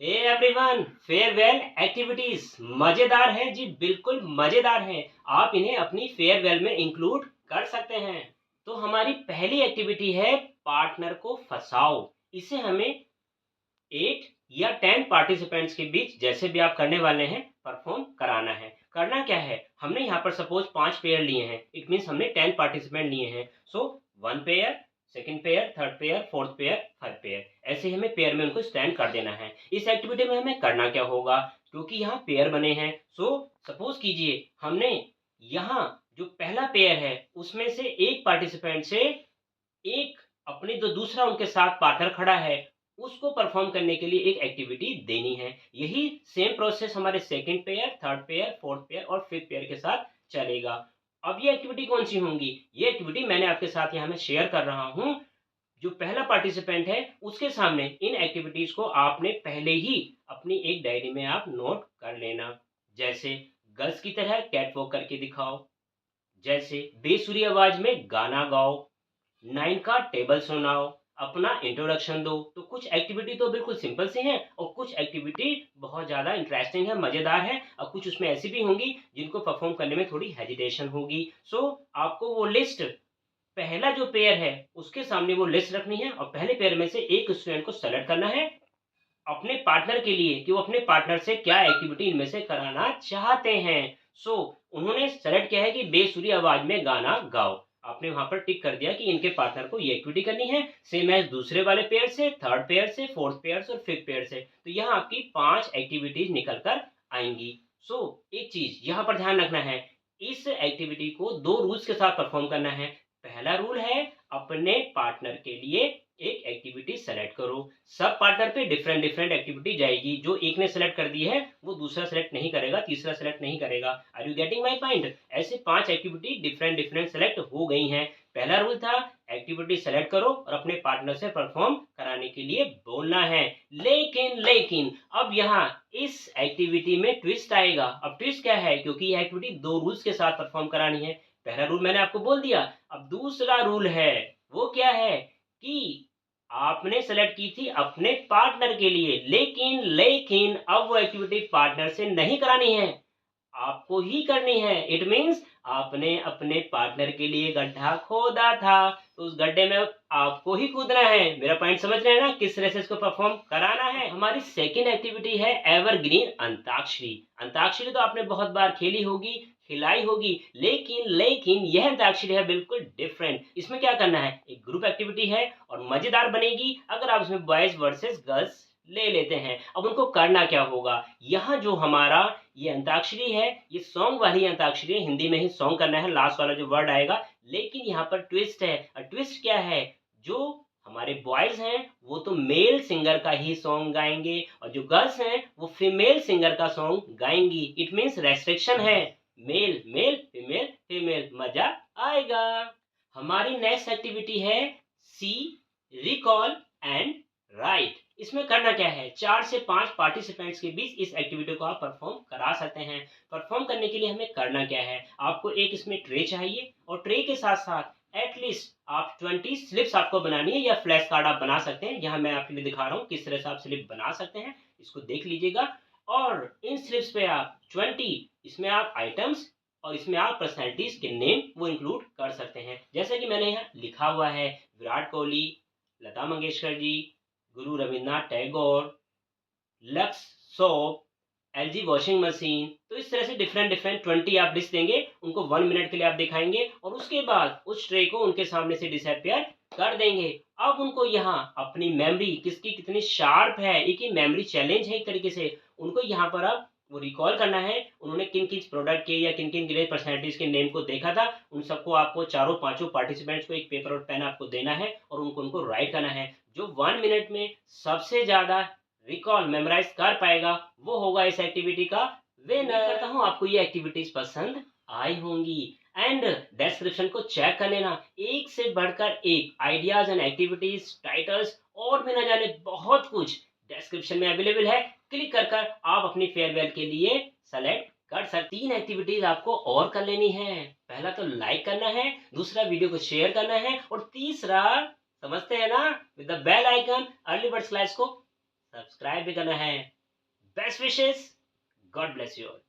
Hey everyone, farewell activities मजेदार है जी, बिल्कुल मजेदार है। आप इन्हें अपनी फेयरवेल में इंक्लूड कर सकते हैं। तो हमारी पहली एक्टिविटी है पार्टनर को फंसाओ। इसे हमें 8 या 10 पार्टिसिपेंट्स के बीच जैसे भी आप करने वाले हैं परफॉर्म कराना है। करना क्या है, हमने यहाँ पर सपोज 5 पेयर लिए हैं, इट मीन्स हमने 10 पार्टिसिपेंट लिए हैं। सो 1 pair, second pair, third pair, fourth pair, five pair, ऐसे ही हमें पेयर में उनको स्टैंड कर देना है। इस एक्टिविटी में हमें करना क्या होगा, क्योंकि यहाँ पेयर बने हैं। सो सपोज कीजिए हमने यहाँ जो पहला पेयर है उसमें से एक पार्टिसिपेंट से एक अपने जो दूसरा उनके साथ पार्टनर खड़ा है उसको परफॉर्म करने के लिए एक एक्टिविटी देनी है। यही सेम प्रोसेस हमारे second pair, third pair, fourth pair और फिफ्थ पेयर के साथ चलेगा। अब ये एक्टिविटी कौन सी होंगी, ये एक्टिविटी मैंने आपके साथ यहाँ में शेयर कर रहा हूँ। जो पहला पार्टिसिपेंट है उसके सामने इन एक्टिविटीज को आपने पहले ही अपनी एक डायरी में आप नोट कर लेना। जैसे गर्ल्स की तरह कैट वॉक करके दिखाओ, जैसे बेसुरी आवाज में गाना गाओ, 9 का टेबल सुनाओ, अपना इंट्रोडक्शन दो। तो कुछ एक्टिविटी तो बिल्कुल सिंपल सी हैं और कुछ एक्टिविटी बहुत ज़्यादा इंटरेस्टिंग है, मज़ेदार है, और कुछ उसमें ऐसी भी होंगी जिनको परफॉर्म करने में थोड़ी हेजिटेशन होगी। सो आपको वो लिस्ट, पहला जो पेयर है उसके सामने वो लिस्ट रखनी है और पहले पेयर में से एक स्टूडेंट को सेलेक्ट करना है अपने पार्टनर के लिए कि वो अपने पार्टनर से क्या एक्टिविटी इनमें से कराना चाहते हैं। सो उन्होंने सेलेक्ट किया है कि बेसुरी आवाज में गाना गाओ। आपने वहां पर टिक कर दिया कि इनके पार्टनर को ये एक्टिविटी करनी है। सेम एज दूसरे वाले पेयर से, थर्ड पेयर से, फोर्थ पेयर से और फिफ्थ पेयर से। तो यहाँ आपकी 5 एक्टिविटीज निकल कर आएंगी। सो एक चीज यहाँ पर ध्यान रखना है, इस एक्टिविटी को 2 रूल्स के साथ परफॉर्म करना है। पहला रूल है अपने पार्टनर के लिए एक एक्टिविटी सेलेक्ट करो। सब पार्टनर पे डिफरेंट डिफरेंट एक्टिविटी जाएगी। जो एक ने सेलेक्ट कर दी है वो दूसरा सेलेक्ट नहीं करेगा, तीसरा सेलेक्ट नहीं करेगा। Are you getting my point? ऐसे 5 एक्टिविटी डिफरेंट डिफरेंट सेलेक्ट हो गई हैं। पहला रूल था एक्टिविटी सेलेक्ट करो और अपने पार्टनर से परफॉर्म कराने के लिए बोलना है। लेकिन लेकिन अब यहाँ इस एक्टिविटी में ट्विस्ट आएगा। अब ट्विस्ट क्या है, क्योंकि यह एक्टिविटी 2 रूल्स के साथ परफॉर्म करानी है। पहला रूल मैंने आपको बोल दिया। अब दूसरा रूल है, वो क्या है कि आपने सेलेक्ट की थी अपने पार्टनर के लिए, लेकिन लेकिन अब वो एक्टिविटी पार्टनर से नहीं करानी है, आपको ही करनी है। इट मीन्स आपने अपने पार्टनर के लिए गड्ढा खोदा था, तो उस गड्ढे में आपको ही कूदना है। मेरा पॉइंट समझ रहे हैं ना, किस तरह से इसको परफॉर्म कराना है। हमारी सेकेंड एक्टिविटी है एवरग्रीन अंताक्षरी। अंताक्षरी तो आपने बहुत बार खेली होगी, खिलाई होगी, लेकिन लेकिन यह अंताक्षरी है बिल्कुल डिफरेंट। इसमें क्या करना है, एक ग्रुप एक्टिविटी है और मजेदार बनेगी अगर आप इसमें बॉयज वर्सेस गर्ल्स ले लेते हैं। अब उनको करना क्या होगा, यहाँ जो हमारा ये अंताक्षरी है, ये सॉन्ग वाली अंताक्षरी है, हिंदी में ही सॉन्ग करना है, लास्ट वाला जो वर्ड आएगा। लेकिन यहाँ पर ट्विस्ट है, और ट्विस्ट क्या है, जो हमारे बॉयज हैं वो तो मेल सिंगर का ही सॉन्ग गाएंगे और जो गर्ल्स हैं वो फीमेल सिंगर का सॉन्ग गाएंगी। इट मीन्स रेस्ट्रिक्शन है, मेल मेल, फीमेल फीमेल, मजा आएगा। हमारी नेक्स्ट एक्टिविटी है सी, रिकॉल एंड राइट। इसमें करना क्या है, 4 से 5 पार्टिसिपेंट्स के बीच इस एक्टिविटी को आप परफॉर्म करा सकते हैं। परफॉर्म करने के लिए हमें करना क्या है, आपको एक इसमें ट्रे चाहिए और ट्रे के साथ साथ एटलीस्ट आप 20 स्लिप्स आपको बनानी है, या फ्लैश कार्ड आप बना सकते हैं। यहाँ मैं आपके लिए दिखा रहा हूँ किस तरह से आप स्लिप बना सकते हैं, इसको देख लीजिएगा। और इन स्लिप्स पे आप 20, इसमें आप आइटम्स और इसमें आप पर्सनैलिटीज के नेम वो इंक्लूड कर सकते हैं। जैसे कि मैंने यहाँ लिखा हुआ है, विराट कोहली, लता मंगेशकर जी, गुरु Rabindranath Tagore, lux soap, LG washing machine. तो इस तरह से डिफरेंट डिफरेंट 20 आप लिस्ट देंगे, उनको 1 मिनट के लिए आप दिखाएंगे और उसके बाद उस ट्रे को उनके सामने से डिसअपियर कर देंगे। अब उनको यहाँ अपनी मेमोरी किसकी कितनी शार्प है, एक ही मेमोरी चैलेंज है एक तरीके से। उनको यहाँ पर अब वो रिकॉल करना है, उन्होंने किन किन प्रोडक्ट के या किन किन ग्रेट पर्सनैलिटीज के नेम को देखा था। उन सबको आपको चारों पांचों पार्टिसिपेंट्स को एक पेपर और पेन आपको देना है और उनको उनको राइट करना है। जो 1 मिनट में सबसे ज्यादा रिकॉल मेमोराइज कर पाएगा वो होगा इस एक्टिविटी का विनर। करता हूँ आपको ये एक्टिविटीज पसंद आई होंगी। एंड डिस्क्रिप्शन को चेक कर लेना, एक से बढ़कर एक आइडियाज एंड एक्टिविटीज, टाइटल्स और भी न जाने बहुत कुछ डिस्क्रिप्शन में अवेलेबल है। क्लिक कर कर आप अपनी फेयरवेल के लिए सेलेक्ट कर सकते। 3 एक्टिविटीज आपको और कर लेनी है। पहला तो लाइक करना है, दूसरा वीडियो को शेयर करना है और तीसरा, समझते हैं ना, with the bell icon early bird slash को सब्सक्राइब भी करना है। Best wishes, God bless you all.